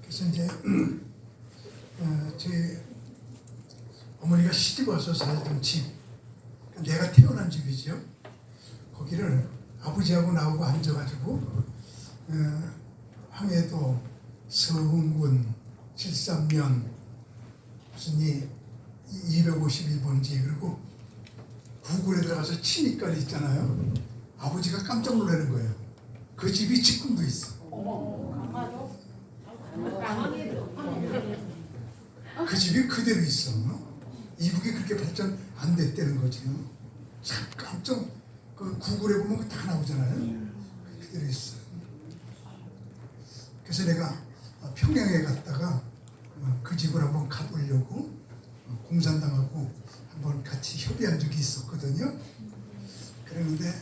그래서 이제 제 어머니가 시집 와서 살던 집, 내가 태어난 집이죠. 거기를 아버지하고 나하고 앉아가지고 황해도 서흥군 73년 무슨 251번지 그리고 구글에 들어가서 치니까 있잖아요. 아버지가 깜짝 놀라는 거예요. 그 집이 지금도 있어. 그 집이 그대로 있어. 이북이 그렇게 발전 안 됐다는 거지. 참 깜짝, 그 구글에 보면 다 나오잖아요. 그대로 있어. 그래서 내가 평양에 갔다가 그 집을 한번 가보려고 공산당하고 한번 같이 협의한 적이 있었거든요. 그랬는데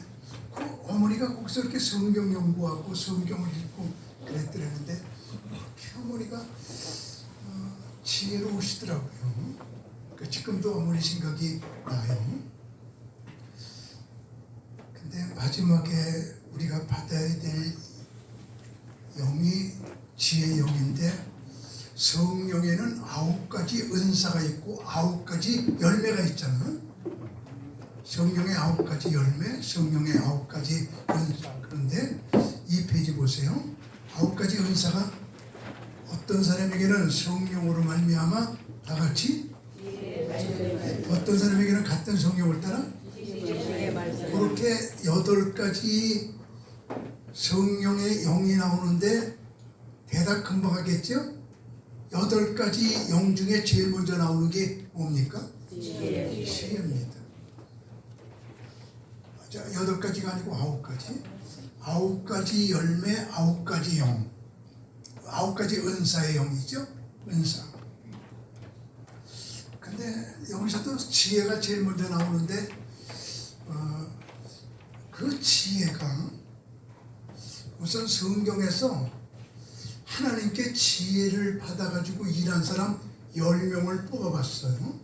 그 어머니가 거기서 이렇게 성경 연구하고 성경을 읽고 그랬더랬는데 어머니가 지혜로우시더라고요. 지금도 어머니 생각이 나요. 근데 마지막에 우리가 받아야 될 영이 지혜의 영인데 성령에는 9가지 은사가 있고 9가지 열매가 있잖아요. 성령의 9가지 열매, 성령의 9가지 은사. 그런데 이 페이지 보세요. 9가지 은사가 어떤 사람에게는 성령으로 말미암아 다 같이, 어떤 사람에게는 같은 성령을 따라 그렇게 8가지 성령의 영이 나오는데 대답 금방 하겠죠? 8가지 영 중에 제일 먼저 나오는 게 뭡니까? 지혜입니다. 자, 8가지가 아니고 9가지. 9가지 열매, 9가지 영. 9가지 은사의 영이죠? 은사. 근데 여기서도 지혜가 제일 먼저 나오는데 그 지혜가 우선 성경에서 하나님께 지혜를 받아가지고 일한 사람 10명을 뽑아봤어요.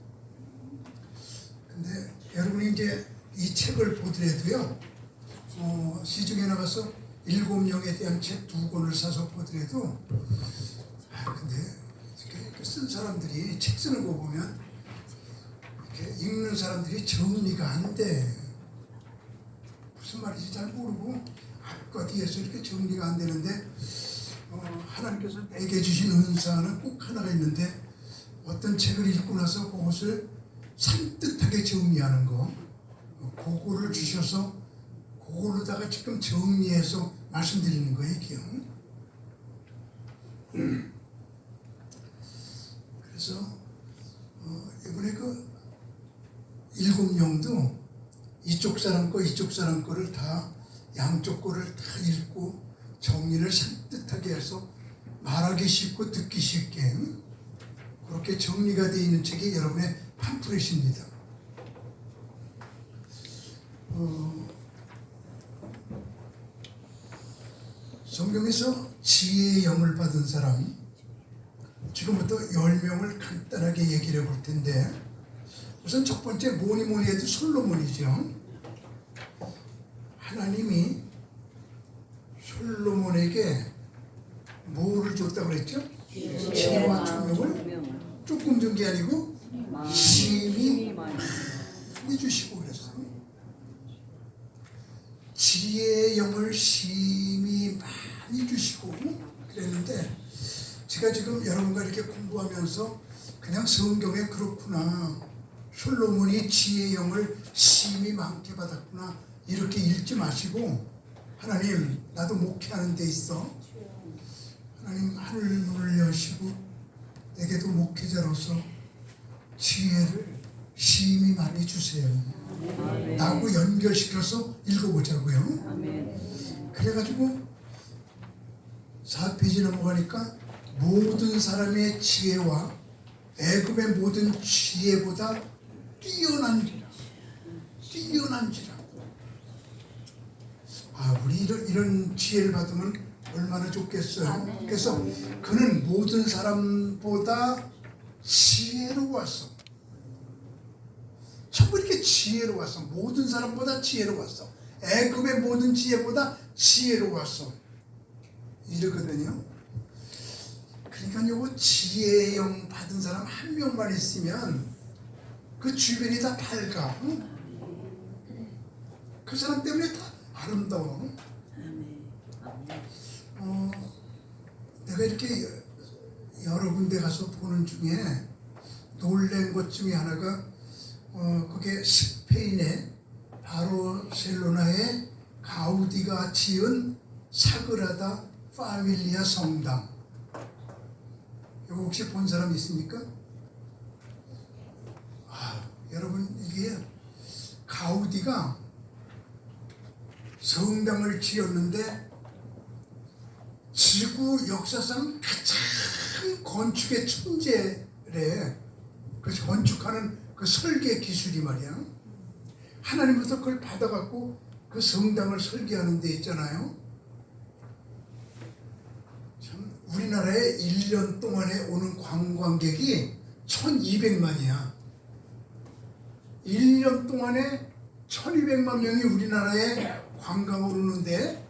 근데 여러분이 이제 이 책을 보더라도요, 시중에 나가서 7명에 대한 책 2권을 사서 보더라도, 근데 이렇게 쓴 사람들이 책 쓰는 거 보면 이렇게 읽는 사람들이 정리가 안 돼. 무슨 말인지 잘 모르고 앞과 뒤에서 이렇게 정리가 안 되는데 하나님께서 내게 주신 은사는 꼭 하나가 있는데 어떤 책을 읽고 나서 그것을 산뜻하게 정리하는 거, 그거를 주셔서 그걸로다가 지금 정리해서 말씀드리는 거예요, 이게요. 그래서 이번에 그 7명도 이쪽 사람 거 이쪽 사람 거를 다 양쪽 거를 다 읽고 정리를 산뜻하게 해서 말하기 쉽고 듣기 쉽게 그렇게 정리가 되어 있는 책이 여러분의 팜플렛입니다. 성경에서 지혜의 영을 받은 사람, 지금부터 10명을 간단하게 얘기를 해볼 텐데, 우선 첫 번째 뭐니 해도 솔로몬이죠. 하나님이 솔로몬에게 뭐를 줬다고 그랬죠? 지혜와 총명을 조금 준 게 아니고 심히 많이 주시고 그랬어요. 지혜의 영을 심히 많이 주시고 그랬는데, 제가 지금 여러분과 이렇게 공부하면서 그냥 성경에 그렇구나, 솔로몬이 지혜의 영을 심히 많게 받았구나 이렇게 읽지 마시고, 하나님 나도 목회하는 데 있어, 하나님 하늘 문을 여시고 내게도 목회자로서 지혜를 심히 많이 주세요. 나하고 연결시켜서 읽어보자고요. 그래가지고 4페이지 넘어가니까 모든 사람의 지혜와 애굽의 모든 지혜보다 뛰어난지라. 우리 이런 지혜를 받으면 얼마나 좋겠어요. 그래서 그는 모든 사람보다 지혜로웠어. 전부 이렇게 지혜로웠어. 모든 사람보다 지혜로웠어. 애굽의 모든 지혜보다 지혜로웠어. 이러거든요. 그러니까 요거 지혜의 영 받은 사람 한 명만 있으면 그 주변이 다 밝아. 응? 그 사람 때문에 다 아름다워. 내가 이렇게 여러 군데 가서 보는 중에 놀란 것 중에 하나가 그게 스페인의 바르셀로나의 가우디가 지은 사그라다 파밀리아 성당. 이거 혹시 본 사람 있습니까? 여러분, 이게 가우디가 성당을 지었는데 지구 역사상 가장 건축의 천재래. 그래서 건축하는 그 설계 기술이 말이야. 하나님부터 그걸 받아갖고 그 성당을 설계하는 데 있잖아요. 참, 우리나라에 1년 동안에 오는 관광객이 1200만이야. 1년 동안에 1200만 명이 우리나라에 관광을 오는데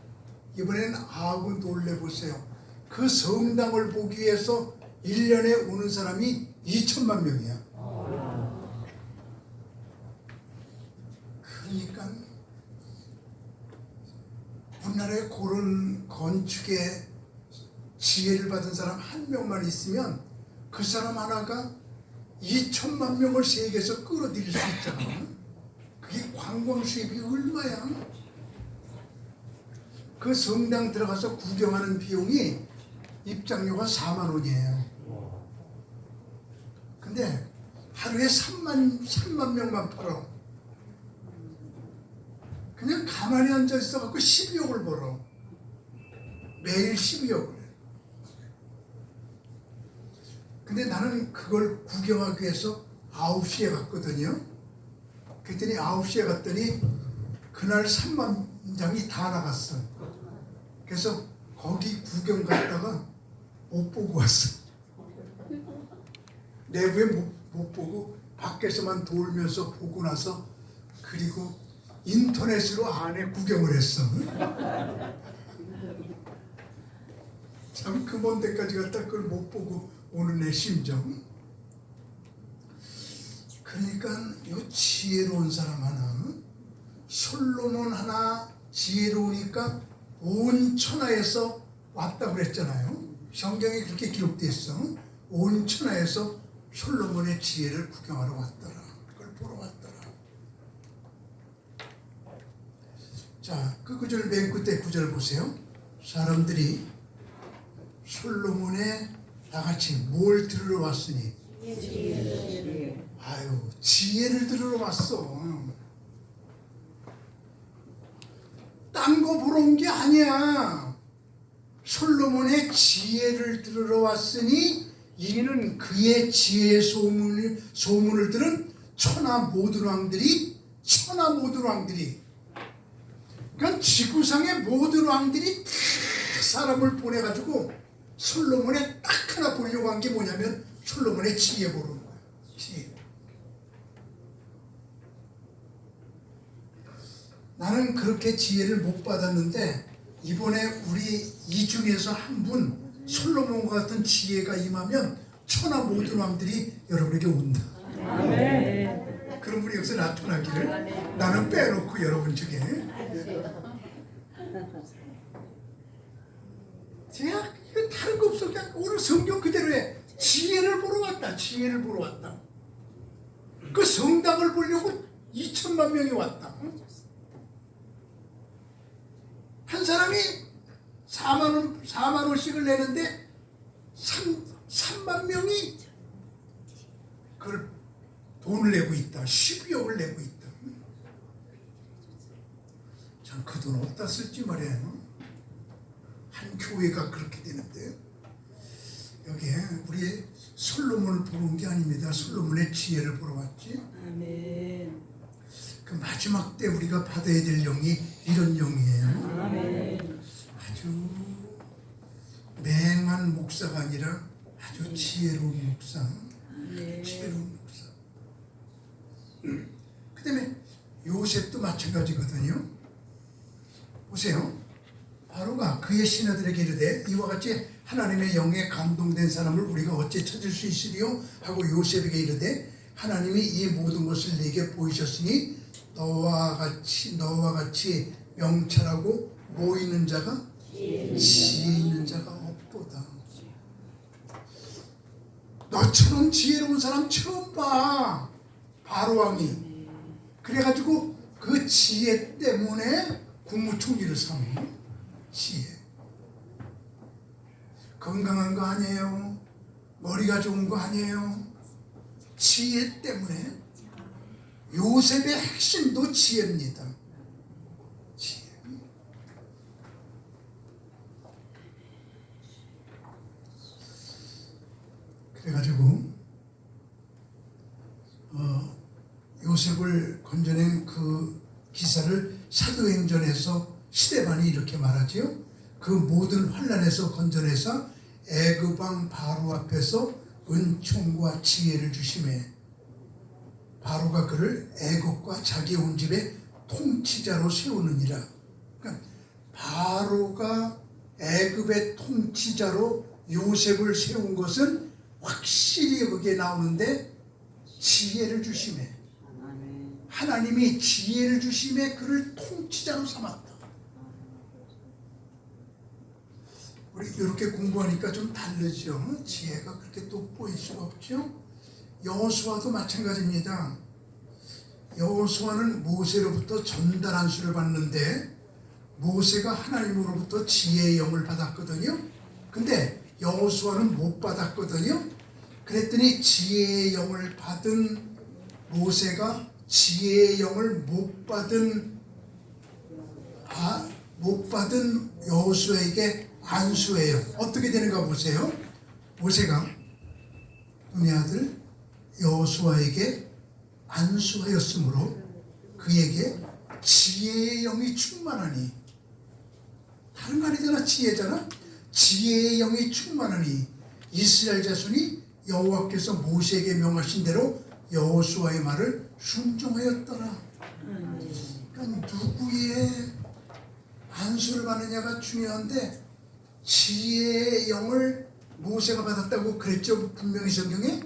이번엔 아구 놀래보세요. 그 성당을 보기 위해서 1년에 오는 사람이 2천만 명이야. 그러니까 우리나라에 그런 건축에 지혜를 받은 사람 한 명만 있으면 그 사람 하나가 2천만 명을 세계에서 끌어들일 수 있잖아. 그게 관광 수입이 얼마야? 그 성당 들어가서 구경하는 비용이 입장료가 4만 원이에요. 근데 하루에 3만 명만 팔어. 그냥 가만히 앉아 있어갖고 12억을 벌어. 매일 12억을. 근데 나는 그걸 구경하기 위해서 9시에 갔거든요. 그랬더니 9시에 갔더니 그날 3만 장이 다 나갔어. 그래서 거기 구경 갔다가 못 보고 왔어. 내부에 못 보고 밖에서만 돌면서 보고 나서 그리고 인터넷으로 안에 구경을 했어. 참 그 먼 데까지 갔다 그걸 못 보고 오는 내 심정. 그러니까 이 지혜로운 사람 하나, 솔로몬 하나 지혜로우니까 온 천하에서 왔다고 그랬잖아요. 성경에 그렇게 기록되어 있어. 온 천하에서 솔로몬의 지혜를 구경하러 왔더라. 그걸 보러 왔더라. 자, 그 구절 맨 끝에 구절 보세요. 사람들이 솔로몬의 다같이 뭘 들으러 왔으니? 아유, 지혜를 들으러 왔어. 딴 거 보러 온 게 아니야. 솔로몬의 지혜를 들으러 왔으니 이는 그의 지혜의 소문을 들은 천하 모든 왕들이 그러니까 지구상의 모든 왕들이 다 사람을 보내가지고 솔로몬의 딱 하나 보려고 한 게 뭐냐면 솔로몬의 지혜 보러 온 거야. 지혜. 나는 그렇게 지혜를 못 받았는데 이번에 우리 이 중에서 한 분 솔로몬과 같은 지혜가 임하면 천하 모든 왕들이 여러분에게 온다. 아멘. 그런 분이 여기서 나타나기를 나는 빼놓고 여러분 중에 제가 이거 다른 거 없어. 그냥 오늘 성경 그대로 해. 지혜를 보러 왔다. 지혜를 보러 왔다. 그 성당을 보려고 2천만 명이 왔다. 한 사람이 4만 원씩을 내는데 3만 명이 그걸 돈을 내고 있다. 12억을 내고 있다. 참 그 돈 어디다 쓸지 말이에요. 한 교회가 그렇게 되는데 여기에 우리 솔로몬을 보러 온 게 아닙니다. 솔로몬의 지혜를 보러 왔지. 아멘. 그 마지막 때 우리가 받아야 될 영이 이런 영이에요. 아멘. 아주 맹한 목사가 아니라 아주 지혜로운 목사. 아멘. 지혜로운 목사. 그 다음에 요셉도 마찬가지거든요. 보세요. 바로가 그의 신하들에게 이르되 이와 같이 하나님의 영에 감동된 사람을 우리가 어찌 찾을 수 있으리요 하고 요셉에게 이르되 하나님이 이 모든 것을 네게 보이셨으니 너와 같이 명철하고 뭐 있는 자가 지혜 있는 자가 없도다. 너처럼 지혜로운 사람 처음 봐. 바로왕이. 그래가지고 그 지혜 때문에 국무총리를 삼은 지혜. 건강한 거 아니에요. 머리가 좋은 거 아니에요. 지혜 때문에. 요셉의 핵심도 지혜입니다. 지혜. 그래가지고 요셉을 건져낸 그 기사를 사도행전에서 스데반이 이렇게 말하지요. 그 모든 환난에서 건져내서 애굽 왕 바로 앞에서 은총과 지혜를 주심에 바로가 그를 애굽과 자기 온 집의 통치자로 세우느니라. 그러니까 바로가 애굽의 통치자로 요셉을 세운 것은 확실히 거기에 나오는데 지혜를 주심에 하나님이 지혜를 주심에 그를 통치자로 삼았다. 우리 이렇게 공부하니까 좀 다르죠. 지혜가 그렇게 돋보일 수가 없죠. 여호수아도 마찬가지입니다. 여호수아는 모세로부터 전달 안수를 받는데 모세가 하나님으로부터 지혜의 영을 받았거든요. 근데 여호수아는 못 받았거든요. 그랬더니 지혜의 영을 받은 모세가 지혜의 영을 못 받은 여호수아에게 안수해요. 어떻게 되는가 보세요. 모세가 눈의 아들 여호수아에게 안수하였으므로 그에게 지혜의 영이 충만하니, 다른 거 아니잖아. 지혜잖아. 지혜의 영이 충만하니 이스라엘 자손이 여호와께서 모세에게 명하신 대로 여호수아의 말을 순종하였더라. 그러니까 누구의 안수를 받느냐가 중요한데 지혜의 영을 모세가 받았다고 그랬죠. 분명히 성경에.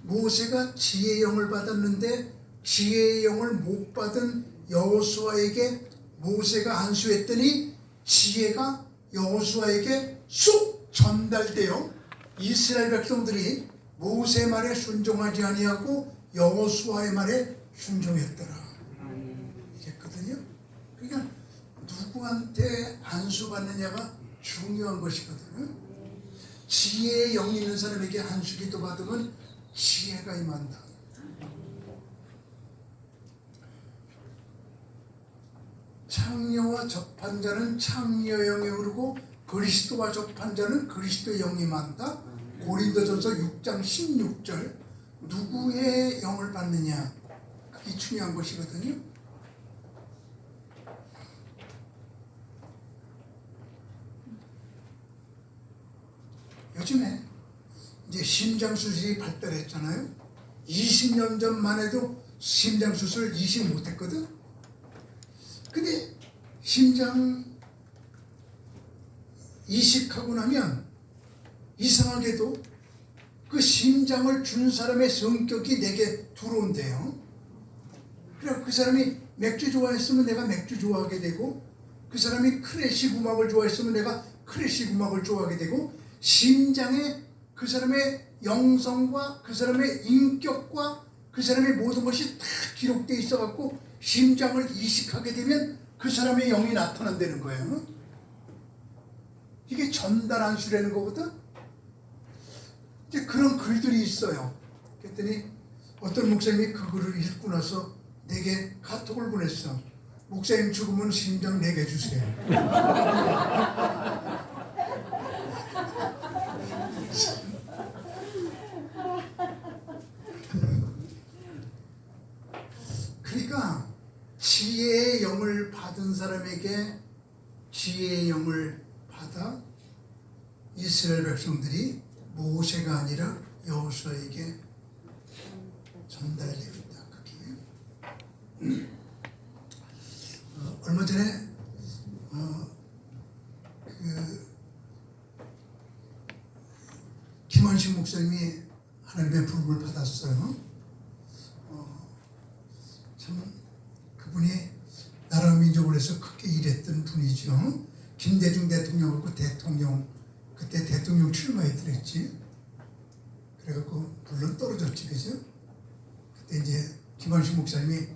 모세가 지혜의 영을 받았는데 지혜의 영을 못 받은 여호수아에게 모세가 안수했더니 지혜가 여호수아에게 쑥 전달되어 이스라엘 백성들이 모세 말에 순종하지 아니하고 여호수아의 말에 순종했더라. 이랬거든요. 그러니까 누구한테 안수받느냐가 중요한 것이거든요. 지혜의 영이 있는 사람에게 안수기도 받으면 지혜가 임한다. 창녀와 접한 자는 창녀의 영이 오르고 그리스도와 접한 자는 그리스도의 영이 임한다. 고린도전서 6장 16절. 누구의 영을 받느냐, 그게 중요한 것이거든요. 요즘에 이제 심장수술이 발달했잖아요. 20년 전만 해도 심장수술 이식 못했거든. 근데 심장 이식하고 나면 이상하게도 그 심장을 준 사람의 성격이 내게 들어온대요. 그래 그 사람이 맥주 좋아했으면 내가 맥주 좋아하게 되고, 그 사람이 클래식 음악을 좋아했으면 내가 클래식 음악을 좋아하게 되고, 심장에 그 사람의 영성과 그 사람의 인격과 그 사람의 모든 것이 다 기록되어 있어갖고 심장을 이식하게 되면 그 사람의 영이 나타난다는 거예요. 이게 전달 안수라는 거거든. 이제 그런 글들이 있어요. 그랬더니 어떤 목사님이 그 글을 읽고 나서 내게 카톡을 보냈어. 목사님 죽으면 심장 4개 주세요. 그러니까 지혜의 영을 받은 사람에게 지혜의 영을 받아 이스라엘 백성들이 모세가 아니라 여호수아에게 전달됩니다. 그게 얼마 전에 김원식 목사님이 하나님의 부름을 받았어요. 참 그분이 나라 민족을 위해서 크게 일했던 분이죠. 김대중 대통령하고 그때 대통령 출마했더랬지. 그래갖고 물론 떨어졌지, 그죠? 그때 이제 김원식 목사님이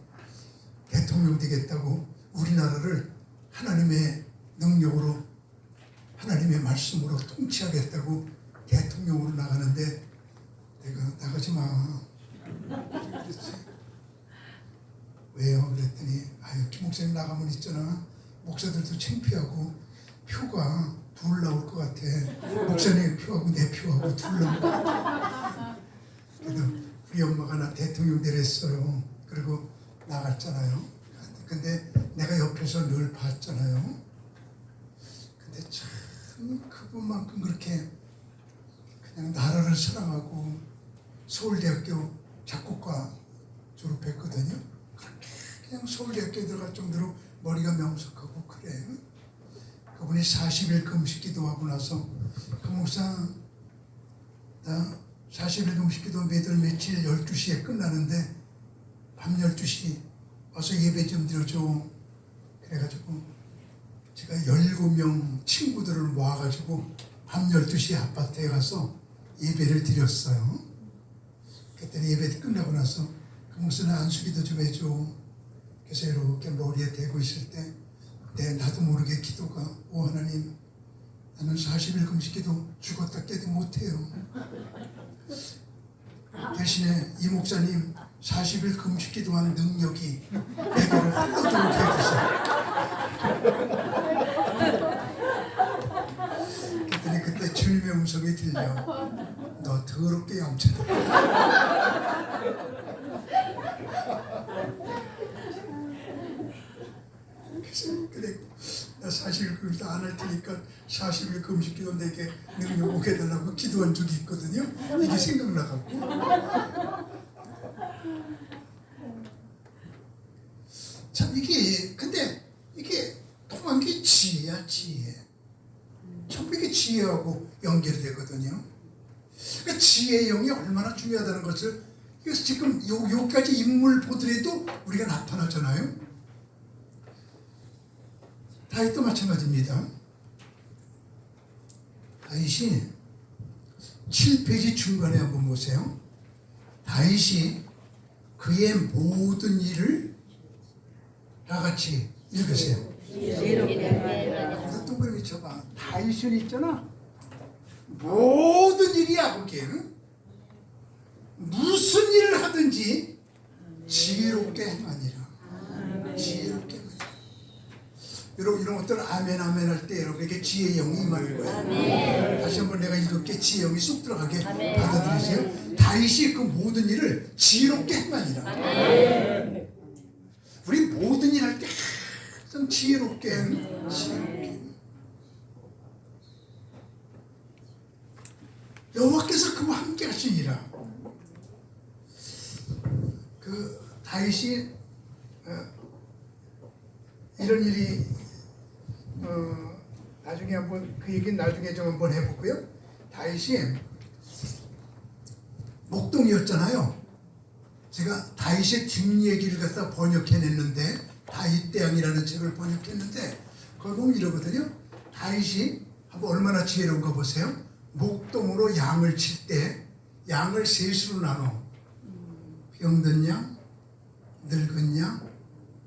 대통령 되겠다고 우리나라를 하나님의 능력으로, 하나님의 말씀으로 통치하겠다고 대통령으로 나가는데 내가 나가지 마. 그랬지. 왜요? 그랬더니 아유, 김 목사님 나가면 있잖아, 목사들도 창피하고 표가 둘 나올 것 같아. 목사님 표하고 내 표하고 둘 나올 것 같아. 그래도 우리 엄마가 나 대통령 되랬어요. 그리고 나갔잖아요. 근데 내가 옆에서 늘 봤잖아요. 근데 참 그분만큼 그렇게 그냥 나라를 사랑하고 서울대학교 작곡과 졸업했거든요. 그렇게 그냥 서울대학교에 들어갈 정도로 머리가 명석하고 그래. 그분이 40일 금식 기도하고 나서 그 목사 나 40일 금식 기도 매달 며칠 12시에 끝나는데 밤 12시 와서 예배 좀 드려줘. 그래가지고 제가 17명 친구들을 모아가지고 밤 12시에 아파트에 가서 예배를 드렸어요. 그때 예배 끝나고 나서 그 목사는 안수기도 좀 해줘. 그래서 이렇게 머리에 대고 있을 때 나도 모르게 기도가, 오 하나님, 나는 40일 금식기도 죽었다 깨도 못해요. 대신에 이 목사님 40일 금식기도한 능력이 내게로 흘러들어오게 해주세요. 그랬더니 그때 주님의 음성이 들려. 너 더럽게 얌체다. 그래, 나 40일 금식 안 할 테니까 40일 금식 기도 내게 능력 오게 해달라고 기도한 적이 있거든요. 이게 생각나갖고. 참 근데 이게 통한 게 지혜야, 지혜. 전부 이게 지혜하고 연결이 되거든요. 그러니까 지혜의 영이 얼마나 중요하다는 것을, 그래서 지금 여기까지 인물 보더라도 우리가 나타나잖아요. 다윗도 마찬가지입니다. 다윗이 7페이지 중간에 한번 보세요. 다윗이 그의 모든 일을 다 같이 읽으세요. 거기서 동그라미 쳐봐. 다윗은 있잖아, 모든 일이야. 거기에 무슨 일을 하든지 지혜롭게 행하니라. 지혜롭게 행하니라. 여러분 이런 것들 아멘 아멘 할 때 여러분에게 지혜의 영이 임하는 거예요. 다시 한번 내가 이렇게 지혜의 영이 쑥 들어가게 받아들이세요. 다윗이 그 모든 일을 지혜롭게 행하니라. 우리 모든 일 할 때 항상 지혜롭게 지혜롭게. 여호와께서 그와 함께 하시니라. 그 다윗이 이런 일이 나중에 한번 그 얘기는 나중에 좀 한번 해보고요. 다윗이 목동이었잖아요. 제가 다윗의 뒷얘기를 갖다 번역해냈는데, 다윗대왕이라는 책을 번역했는데 거기 보면 이러거든요. 다윗이 한번 얼마나 지혜로운가 보세요. 목동으로 양을 칠 때 양을 셋으로 나눠. 병든 양, 늙은 양,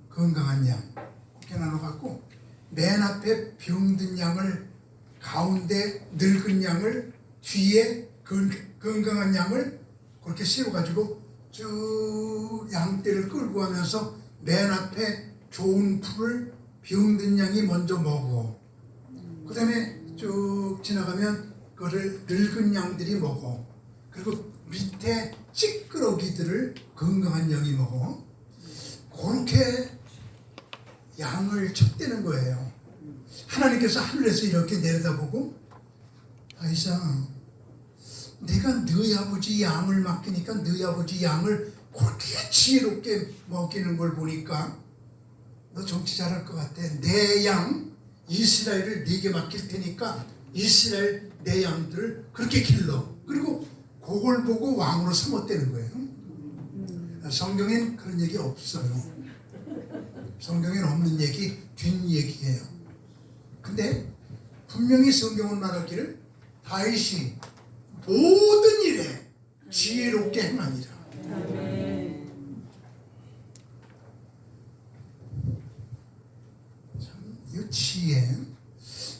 건강한 양, 이렇게 나눠갖고 맨 앞에 병든 양을, 가운데 늙은 양을, 뒤에 건강한 양을 그렇게 씌워가지고 쭉 양떼를 끌고 가면서 맨 앞에 좋은 풀을 병든 양이 먼저 먹어. 그 다음에 쭉 지나가면 그거를 늙은 양들이 먹어. 그리고 밑에 찌끄러기들을 건강한 양이 먹어. 그렇게 양을 쳤대는 거예요. 하나님께서 하늘에서 이렇게 내려다보고, 다윗아, 내가 너희 아버지 양을 맡기니까 너희 아버지 양을 그렇게 지혜롭게 먹이는 걸 보니까 너 정치 잘할 것 같아. 내 양 이스라엘을 네게 맡길 테니까 이스라엘 내 양들을 그렇게 길러. 그리고 그걸 보고 왕으로 삼았다는 거예요. 성경엔 그런 얘기 없어요. 성경엔 없는 얘기, 뒷얘기예요. 근데 분명히 성경은 말하기를 다윗이 모든 일에 지혜롭게 행하니라. 참, 이 지혜.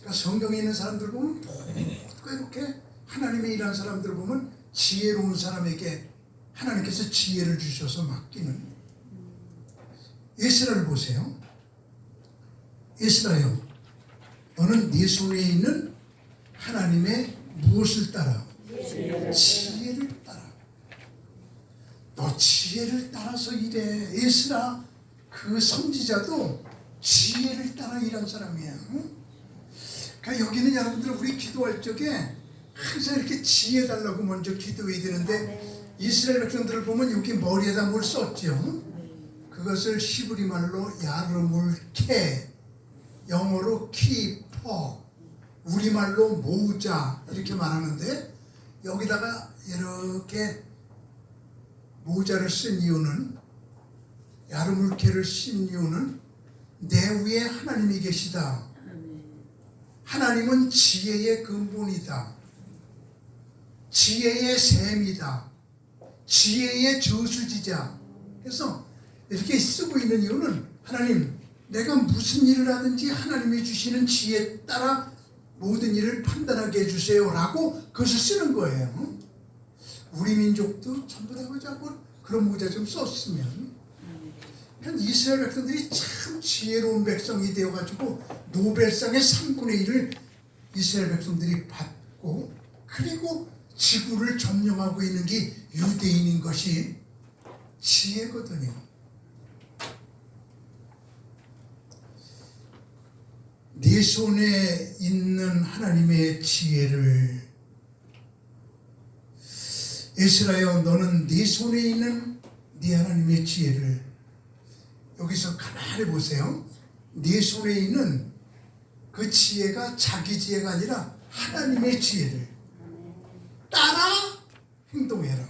그러니까 성경에 있는 사람들 보면 모두가 이렇게 하나님의 일한 사람들 보면 지혜로운 사람에게 하나님께서 지혜를 주셔서 맡기는. 에스라를 보세요. 에스라요, 너는 네 손에 있는 하나님의 무엇을 따라? 지혜를 따라. 너 지혜를 따라서 일해. 에스라 그 선지자도 지혜를 따라 일한 사람이야. 그러니까 여기는 여러분들 우리 기도할 적에 항상 이렇게 지혜 달라고 먼저 기도해야 되는데 이스라엘 백성들을 보면 여기 머리에다 뭘 썼죠. 그것을 히브리 말로 야르물케, 영어로 키퍼, 우리말로 모자 이렇게 말하는데 여기다가 이렇게 모자를 쓴 이유는, 야르물케를 쓴 이유는 내 위에 하나님이 계시다. 하나님은 지혜의 근본이다. 지혜의 샘이다. 지혜의 저수지자. 그래서 이렇게 쓰고 있는 이유는 하나님, 내가 무슨 일을 하든지 하나님이 주시는 지혜에 따라 모든 일을 판단하게 해주세요 라고 그것을 쓰는 거예요. 우리 민족도 전부 다 그런 모자 좀 썼으면. 그러니까 이스라엘 백성들이 참 지혜로운 백성이 되어가지고 노벨상의 3분의 1을 이스라엘 백성들이 받고, 그리고 지구를 점령하고 있는 게 유대인인 것이 지혜거든요. 네 손에 있는 하나님의 지혜를, 에스라여 너는 네 손에 있는 네 하나님의 지혜를, 여기서 가만히 보세요. 네 손에 있는 그 지혜가 자기 지혜가 아니라 하나님의 지혜를 따라 행동해라.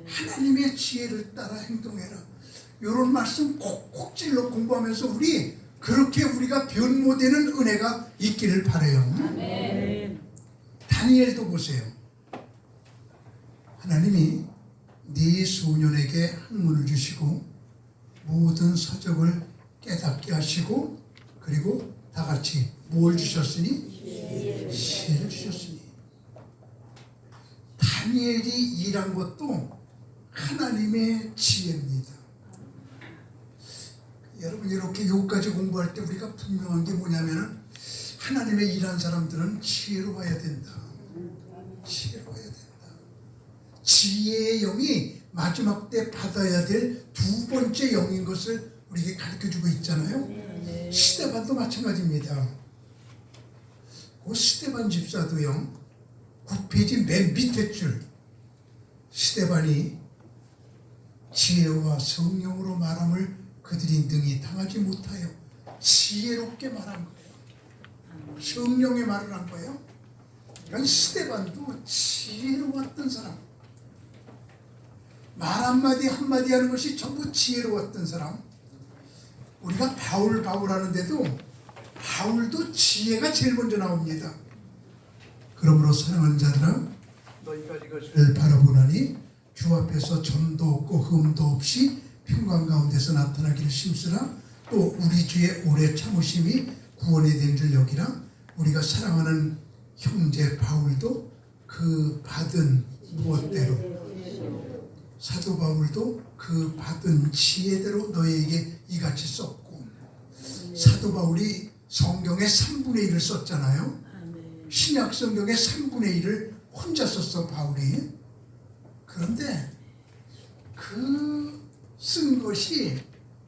하나님의 지혜를 따라 행동해라. 이런 말씀 콕콕 찔러 공부하면서 그렇게 우리가 변모되는 은혜가 있기를 바라요. 아멘. 다니엘도 보세요. 하나님이 네 소년에게 학문을 주시고 모든 서적을 깨닫게 하시고, 그리고 다 같이 뭘 주셨으니? 지혜를 주셨으니. 다니엘이 일한 것도 하나님의 지혜입니다. 여러분, 이렇게 여기까지 공부할 때 우리가 분명한 게 뭐냐면, 하나님의 일한 사람들은 지혜로워야 된다. 지혜로워야 된다. 지혜의 영이 마지막 때 받아야 될 두 번째 영인 것을 우리에게 가르쳐주고 있잖아요. 스데반도 마찬가지입니다. 그 스데반 집사도요, 9페이지 맨 밑에 줄, 스데반이 지혜와 성령으로 말함을 그들이 능히 당하지 못하여 지혜롭게 말한 거예요. 성령의 말을 한 거예요. 그러니까 스데반도 지혜로웠던 사람, 말 한마디 한마디 하는 것이 전부 지혜로웠던 사람. 우리가 바울 하는데도 바울도 지혜가 제일 먼저 나옵니다. 그러므로 사랑하는 자들아, 너희가 이것을 바라보나니 주 앞에서 점도 없고 흠도 없이 평강 가운데서 나타나기를 힘쓰라. 또 우리 주의 오래 참으심이 구원이 된 줄 여기라. 우리가 사랑하는 형제 바울도 그 받은 무엇대로, 사도 바울도 그 받은 지혜대로 너희에게 이같이 썼고, 사도 바울이 성경의 3분의 1을 썼잖아요. 신약 성경의 3분의 1을 혼자 썼어, 바울이. 그런데 그 쓴 것이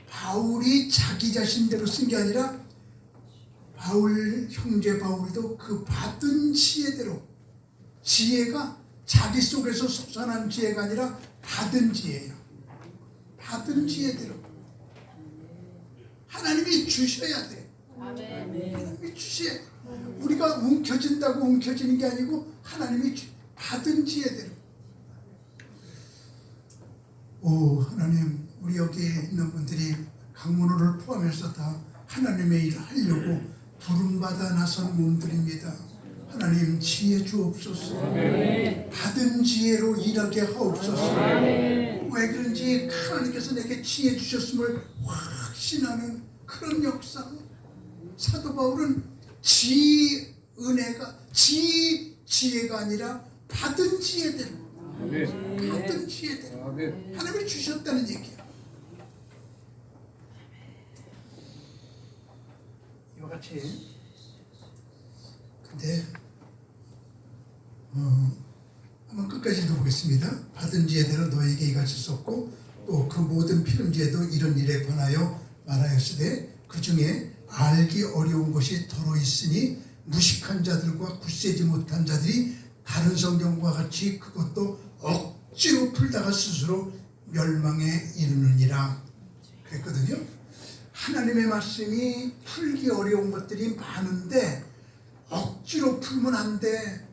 바울이 자기 자신대로 쓴 게 아니라 바울, 형제 바울도 그 받은 지혜대로, 지혜가 자기 속에서 솟아난 지혜가 아니라 받은 지혜예요. 받은 지혜대로. 하나님이 주셔야 돼. 하나님이 주셔야 돼. 우리가 움켜진다고 움켜지는 게 아니고 하나님이 받은 지혜대로. 오 하나님, 우리 여기에 있는 분들이 강문호를 포함해서 다 하나님의 일을 하려고 부름받아 나선 몸들입니다. 하나님 지혜 주옵소서. 받은 지혜로 일하게 하옵소서. 왜 그런지 하나님께서 내게 지혜 주셨음을 확신하는 그런 역사. 사도 바울은 지혜가 아니라 받은 지혜대로, 받은 지혜대로 하나님이 주셨다는 얘기야. 이와 같이. 근데 한번 끝까지 읽어보겠습니다. 받은 지혜대로 너에게 이같이 썼고 또 그 모든 필름지에도 이런 일에 관하여 말하였으되 그 중에 알기 어려운 것이 더러 있으니 무식한 자들과 굳세지 못한 자들이 다른 성경과 같이 그것도 억지로 풀다가 스스로 멸망에 이르느니라 그랬거든요. 하나님의 말씀이 풀기 어려운 것들이 많은데 억지로 풀면 안 돼.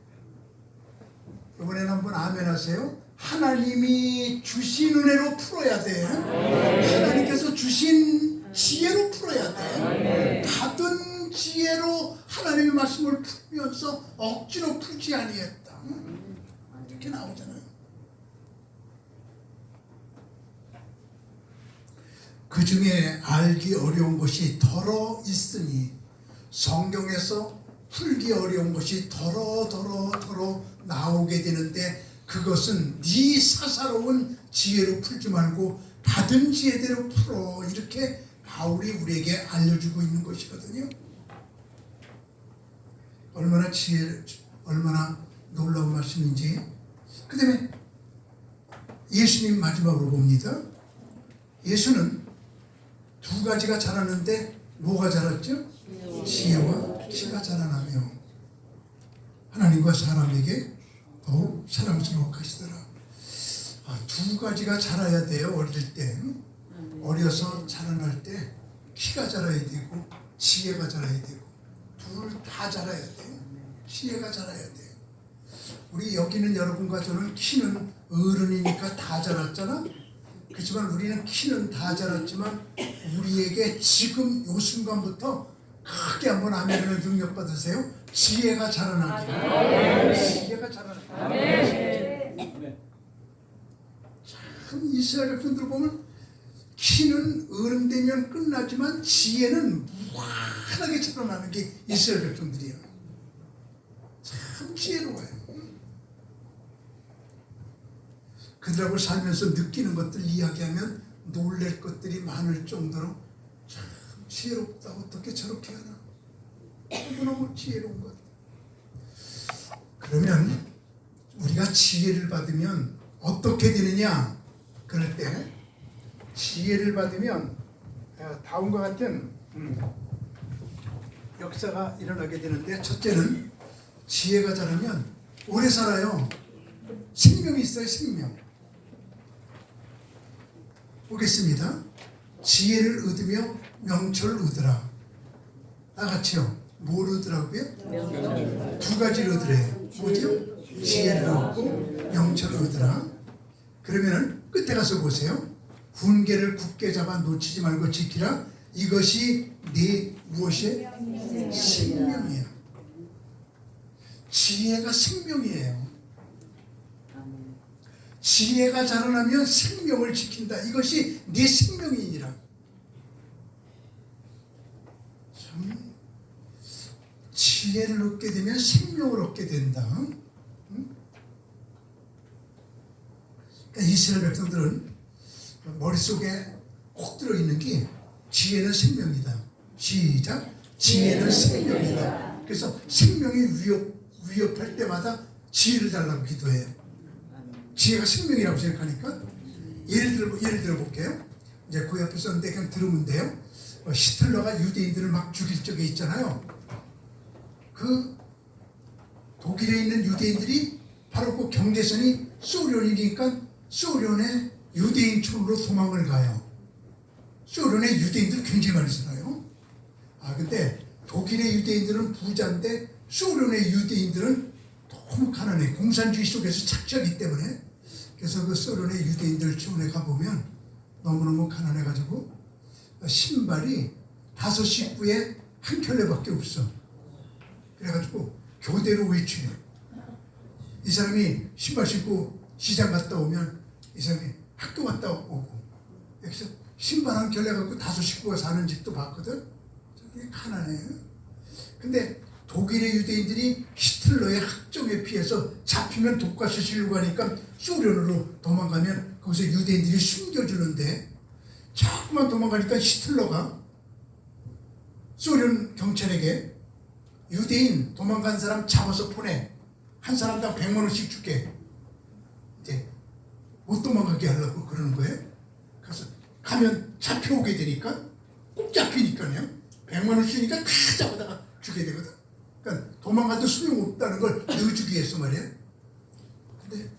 이번에는 한번 아멘 하세요. 하나님이 주신 은혜로 풀어야 돼. 하나님께서 주신 지혜로 풀어야 돼. 받은 지혜로 하나님의 말씀을 풀면서 억지로 풀지 아니했다. 이렇게 나오잖아요. 그 중에 알기 어려운 것이 더러 있으니, 성경에서 풀기 어려운 것이 더러 나오게 되는데 그것은 네 사사로운 지혜로 풀지 말고 받은 지혜대로 풀어. 이렇게 바울이 우리에게 알려주고 있는 것이거든요. 얼마나 놀라운 말씀인지. 그 다음에 예수님 마지막으로 봅니다. 예수는 두 가지가 자랐는데 뭐가 자랐죠? 지혜와 키가 자라나며 하나님과 사람에게 더욱 사랑스러워 하시더라. 두 가지가 자라야 돼요. 어릴 때. 어려서 자라날 때 키가 자라야 되고 지혜가 자라야 되고 둘 다 자라야 돼요. 지혜가 자라야 돼요. 우리 여기 있는 여러분과 저는 키는 어른이니까 다 자랐잖아. 그렇지만 우리는 키는 다 자랐지만 우리에게 지금 이 순간부터 크게 한번 아멘을 능력 받으세요. 지혜가 자라나기를. 지혜가 자라나기를. 참 이스라엘 백성들 보면 키는 어른 되면 끝나지만 지혜는 무한하게 자라나는 게 이스라엘 백성들이야. 참 지혜로워요. 그들하고 살면서 느끼는 것들 이야기하면 놀랄 것들이 많을 정도로 참 지혜롭다. 어떻게 저렇게 하나. 너무너무 지혜로운 것. 그러면 우리가 지혜를 받으면 어떻게 되느냐. 그럴 때 지혜를 받으면 다음과 같은 역사가 일어나게 되는데, 첫째는 지혜가 자라면 오래 살아요. 생명이 있어요. 생명. 보겠습니다. 지혜를 얻으며 명철을 얻으라. 다 같이요. 뭘 얻으라고요? 두 가지를 얻으래요. 뭐죠? 지혜를 얻고 명철을 얻으라. 그러면 끝에 가서 보세요. 훈계를 굳게 잡아 놓치지 말고 지키라. 이것이 네 무엇이에요? 생명이에요. 지혜가 생명이에요. 지혜가 자라나면 생명을 지킨다. 이것이 네 생명이니라. 참 지혜를 얻게 되면 생명을 얻게 된다. 그러니까 이스라엘 백성들은 머릿속에 꼭 들어있는 게 지혜는 생명이다. 시작. 지혜는 생명이다. 그래서 생명이 위협할 때마다 지혜를 달라고 기도해요. 지혜가 생명이라고 생각하니까. 예를 들어 볼게요. 이제 그 옆에 썼는데 그냥 들으면 돼요. 히틀러가 유대인들을 막 죽일 적에 있잖아요. 그 독일에 있는 유대인들이 바로 그 경계선이 소련이니까 소련의 유대인촌으로 도망을 가요. 소련의 유대인들 굉장히 많이 살아요. 근데 독일의 유대인들은 부자인데 소련의 유대인들은 너무 가난해. 공산주의 속에서 착취하기 때문에. 그래서 그 소련의 유대인들 지원에 가보면 너무너무 가난해가지고 신발이 5식구에 한 켤레밖에 없어. 그래가지고 교대로 외출해. 이 사람이 신발 신고 시장 갔다 오면 이 사람이 학교 갔다 오고, 여기서 신발 한 켤레 갖고 5식구가 사는 집도 봤거든. 되게 가난해요. 근데 독일의 유대인들이 히틀러의 학정에 피해서 잡히면 독가시 시려고 하니까 소련으로 도망가면 거기서 유대인들이 숨겨주는데, 자꾸만 도망가니까 히틀러가 소련 경찰에게 유대인 도망간 사람 잡아서 보내. 한 사람당 100만 원씩 줄게. 이제 못 도망가게 하려고 그러는 거예요. 그래서 가면 잡혀오게 되니까, 꼭 잡히니까요. 100만 원 주니까 다 잡아다가 주게 되거든. 그러니까 도망가도 소용없다는 걸 넣어주기 위해서 말이야. 근데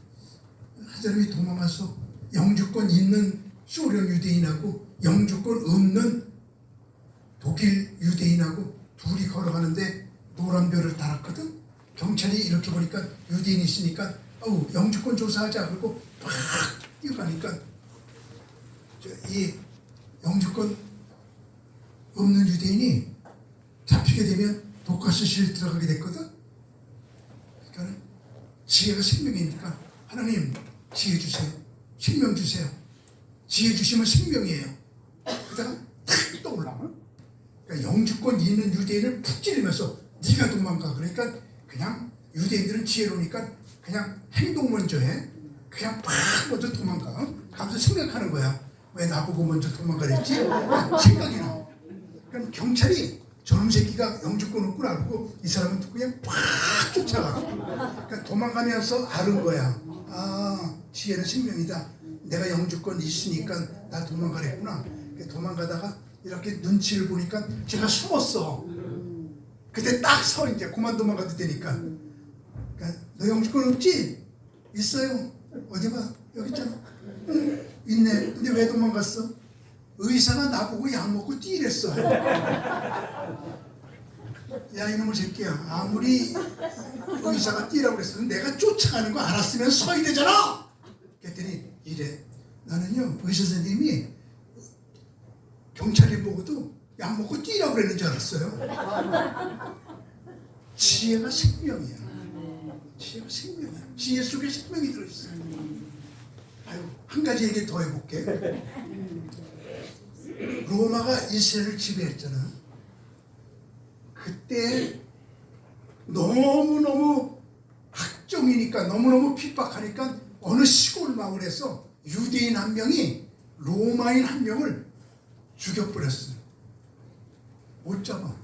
한 사람이 도망가서 영주권 있는 소련 유대인하고 영주권 없는 독일 유대인하고 둘이 걸어가는데 노란 별을 달았거든. 경찰이 이렇게 보니까 유대인이 있으니까 영주권 조사하자 그러고 팍 뛰어가니까 이 영주권 없는 유대인이 잡히게 되면 독가스실 들어가게 됐거든. 그러니까 지혜가 생명이니까 하나님 지혜 주세요. 생명 주세요. 지혜 주시면 생명이에요. 그러다가 탁 떠올라. 그러니까 영주권 있는 유대인을 푹 찌르면서 네가 도망가. 그러니까 그냥 유대인들은 지혜로우니까 그냥 행동 먼저 해. 그냥 팍 먼저 도망가. 가면서 생각하는 거야. 왜 나보고 먼저 도망가랬지? 생각이 나. 그럼 경찰이 저놈 새끼가 영주권 없구나 알고 이 사람은 그냥 팍 쫓아가. 그러니까 도망가면서 아는 거야. 아, 지혜는 생명이다. 내가 영주권 있으니까 나 도망가랬구나. 도망가다가 이렇게 눈치를 보니까 제가 숨었어. 그때 딱 서 이제 그만 도망가도 되니까. 그러니까 너 영주권 없지? 있어요. 어디 봐. 여기 있잖아. 응, 있네. 근데 왜 도망갔어? 의사가 나보고 약 먹고 뛰랬어. 야 이놈의 새끼야. 아무리 의사가 뛰라고 그랬어도 내가 쫓아가는 거 알았으면 서야 되잖아. 그랬더니 이래. 나는요 의사 선생님이 경찰이 보고도 약 먹고 뛰라고 그랬는 줄 알았어요. 지혜가 생명이야. 지혜가 생명이야. 지혜 속에 생명이 들어있어요. 아유, 한 가지 얘기 더 해볼게. 로마가 이스라엘을 지배했잖아. 그때 너무너무 학종이니까 너무너무 핍박하니까 어느 시골 마을에서 유대인 한 명이 로마인 한 명을 죽여버렸어. 못 잡아.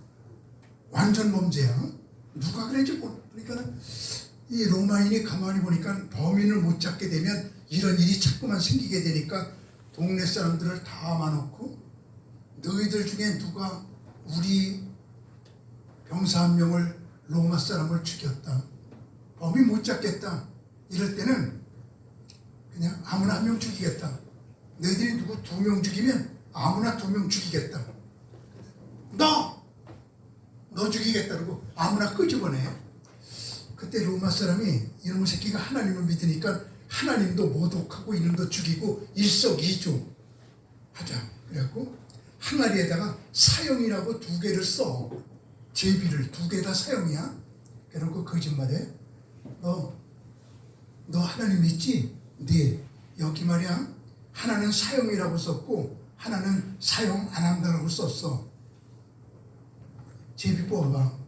완전 범죄야. 누가 그랬는지 모르니까 이 로마인이 가만히 보니까 범인을 못 잡게 되면 이런 일이 자꾸만 생기게 되니까 동네 사람들을 다 모아놓고 너희들 중에 누가 우리 병사 한 명을 로마 사람을 죽였다. 범인 못 잡겠다. 이럴 때는 그냥 아무나 한 명 죽이겠다. 너희들이 누구 2명 죽이면 아무나 2명 죽이겠다. 너 죽이겠다 그러고 아무나 끄집어내요. 그때 로마 사람이 이놈의 새끼가 하나님을 믿으니까 하나님도 모독하고 이놈도 죽이고 일석이조 하자. 그래갖고 항아리에다가 사형이라고 2개를 써. 제비를 2개 다 사형이야. 그래놓고 거짓말해. 너 하나님 믿지? 네. 여기 말이야. 하나는 사형이라고 썼고 하나는 사형 안 한다고 썼어. 제비 뽑아봐.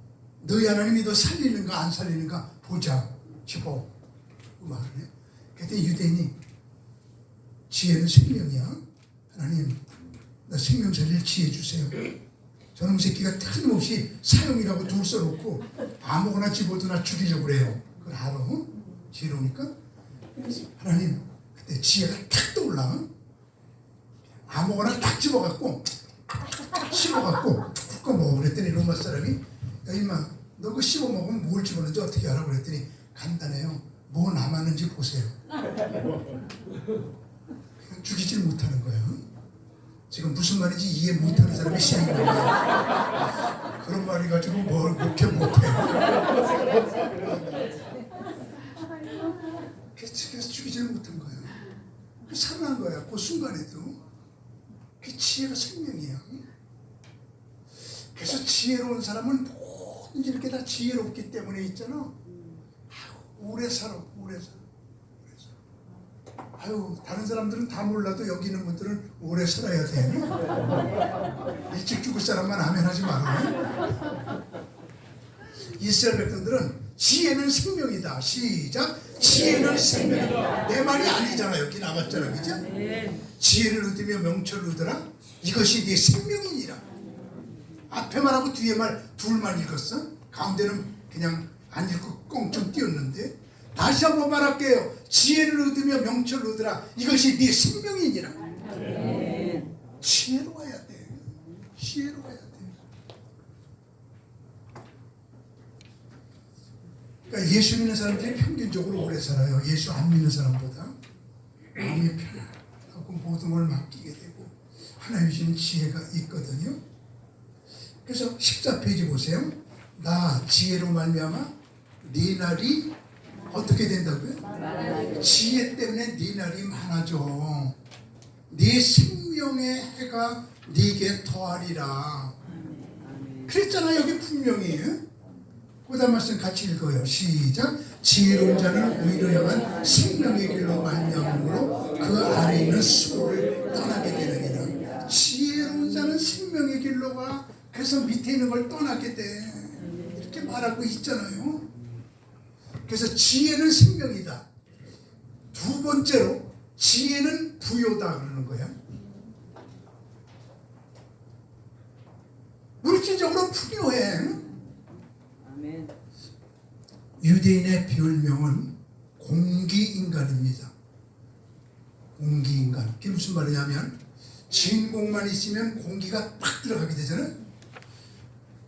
너희 하나님이 너 살리는가 안 살리는가 보자. 집어. 그 말을 해. 그때 유대인이 지혜는 생명이야. 하나님 나 생명 살릴 지혜 주세요. 저놈 새끼가 틀림없이 사형이라고 2 써놓고 아무거나 집어도나 죽이려고 그래요. 그걸 알아? 지혜로우니까. 하나님 그때 지혜가 탁 떠올라. 아무거나 딱 집어갖고 씹어갖고 훅 먹어. 그랬더니 로마 사람이 야 임마 너 그거 씹어 먹으면 뭘 집었는지 어떻게 알아? 그랬더니 간단해요. 뭐 남았는지 보세요. 그냥 죽이질 못하는 거예요. 지금 무슨 말인지 이해 못하는 사람이 싫은 거예요. 그런 말이 가지고 뭘 그렇게 못해. 그래서 죽이질 못한 거예요. 살아난 거야. 그 순간에도. 그 지혜가 생명이야. 그래서 지혜로운 사람은 뭐든지 이렇게 다 지혜롭기 때문에 있잖아. 오래 살아, 오래 살아, 오래 살아. 아유, 다른 사람들은 다 몰라도 여기 있는 분들은 오래 살아야 돼. 일찍 죽을 사람만 아멘 하지 마라. 이스라엘 백성들은 지혜는 생명이다. 시작. 지혜는 생명이다. 내 말이 아니잖아. 여기 나왔잖아. 그죠? 지혜를 얻으며 명철을 얻으라. 이것이 네 생명이니라. 앞에 말하고 뒤에 말 둘만 읽었어. 가운데는 그냥 안 읽고 꽁충 띄었는데, 다시 한번 말할게요. 지혜를 얻으며 명철을 얻으라. 이것이 네 생명이니라. 지혜로워야 돼. 지혜로워야 돼. 그러니까 예수 믿는 사람들이 평균적으로 오래 살아요. 예수 안 믿는 사람보다. 마음이 편하고 모든 걸 맡기게 되고 하나님 주신 지혜가 있거든요. 그래서 14페이지 보세요. 나 지혜로 말미암아 네 날이 어떻게 된다고요? 지혜 때문에 네 날이 많아져. 네 생명의 해가 네게 더하리라. 그랬잖아. 여기 분명히. 그 다음 말씀 같이 읽어요. 시작. 지혜로운 자는 오히려 향한 생명의 길로 말미암으로 그 아래 있는 수고를 떠나게 되느니라. 지혜로운 자는 생명의 길로 가. 그래서 밑에 있는 걸 떠나게 돼. 이렇게 말하고 있잖아요. 그래서 지혜는 생명이다. 두 번째로 지혜는 부요다 그러는 거야. 물질적으로 풍요해. 유대인의 별명은 공기인간입니다. 공기인간. 그게 무슨 말이냐면 진공만 있으면 공기가 딱 들어가게 되잖아요.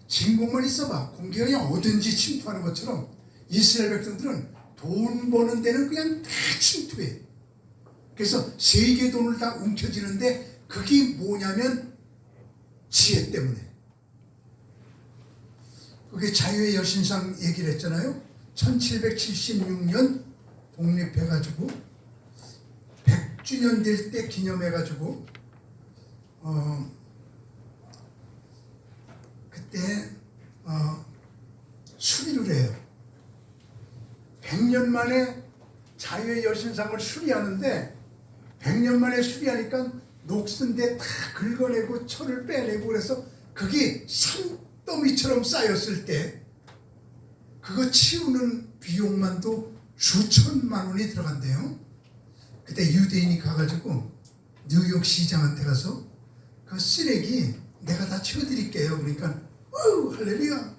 진공만 있어봐. 공기가 그냥 어딘지 침투하는 것처럼 이스라엘 백성들은 돈 버는 데는 그냥 다 침투해. 그래서 세계 돈을 다 움켜쥐는데 그게 뭐냐면 지혜 때문에. 그게 자유의 여신상 얘기를 했잖아요. 1776년 독립해가지고 100주년 될 때 기념해가지고 그때 수리를 해요. 100년 만에 자유의 여신상을 수리하는데 100년 만에 수리하니까 녹슨데 다 긁어내고 철을 빼내고 그래서 그게 산더미처럼 쌓였을 때 그거 치우는 비용만도 수천만 원이 들어간대요. 그때 유대인이 가가지고 뉴욕 시장한테 가서 그 쓰레기 내가 다 치워드릴게요. 그러니까 할렐루야.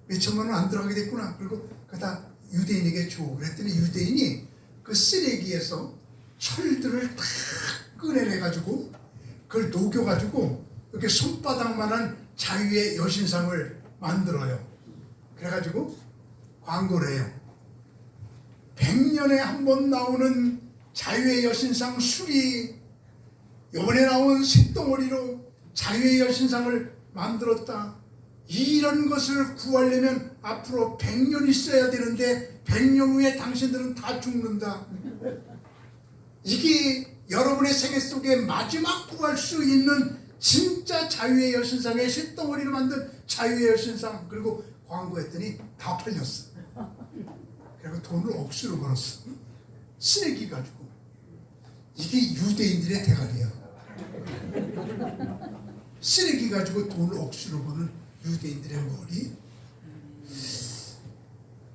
몇천만 원 안 들어가게 됐구나. 그리고 그거 다 유대인에게 줘. 그랬더니 유대인이 그 쓰레기에서 철들을 다 꺼내내가지고 그걸 녹여가지고 이렇게 손바닥만한 자유의 여신상을 만들어요. 그래가지고 광고를 해요. 100년에 한 번 나오는 자유의 여신상 수리, 이번에 나온 쇳덩어리로 자유의 여신상을 만들었다. 이런 것을 구하려면 앞으로 100년 있어야 되는데 100년 후에 당신들은 다 죽는다. 이게 여러분의 생애 속에 마지막 구할 수 있는 진짜 자유의 여신상의 쇳덩어리로 만든 자유의 여신상. 그리고 광고했더니 다 팔렸어. 그리고 돈을 억수로 벌었어. 쓰레기 가지고. 이게 유대인들의 대가리야. 쓰레기 가지고 돈을 억수로 버는 유대인들의 머리.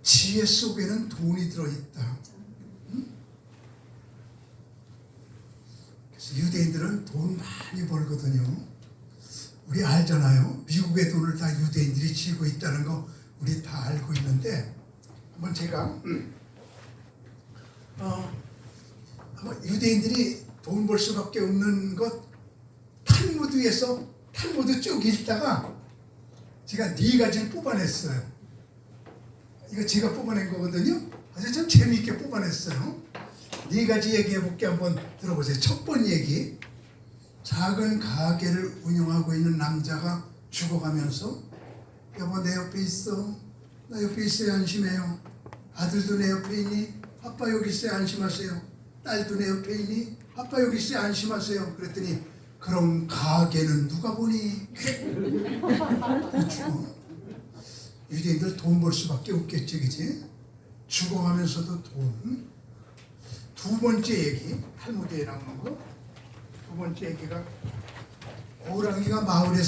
지혜 속에는 돈이 들어있다. 그래서 유대인들은 돈 많이 벌거든요. 우리 알잖아요. 미국의 돈을 다 유대인들이 쥐고 있다는 거 우리 다 알고 있는데 한번 제가 유대인들이 돈 벌 수밖에 없는 것 탈무드에서 탈무드 쭉 읽다가 제가 4가지를 뽑아냈어요. 이거 제가 뽑아낸 거거든요. 아주 참 재미있게 뽑아냈어요. 4가지 얘기해 볼게. 한번 들어보세요. 첫 번째 얘기. 작은 가게를 운영하고 있는 남자가 죽어가면서 여보 내 옆에 있어. 나 옆에 있어야 안심해요. 아들도 내 옆에 있니? 아빠 여기 있어야 안심하세요. 딸도 내 옆에 있니? 아빠 여기 있어요. 안심하세요. 그랬더니 그럼 가게는 누가 보니? 죽어. 유대인들 돈 벌 수밖에 없겠지, 그지? 죽어가면서도 돈. 두 번째 얘기, 탈무드에 나오는 거. 두 번째 얘기가 호랑이가 마을에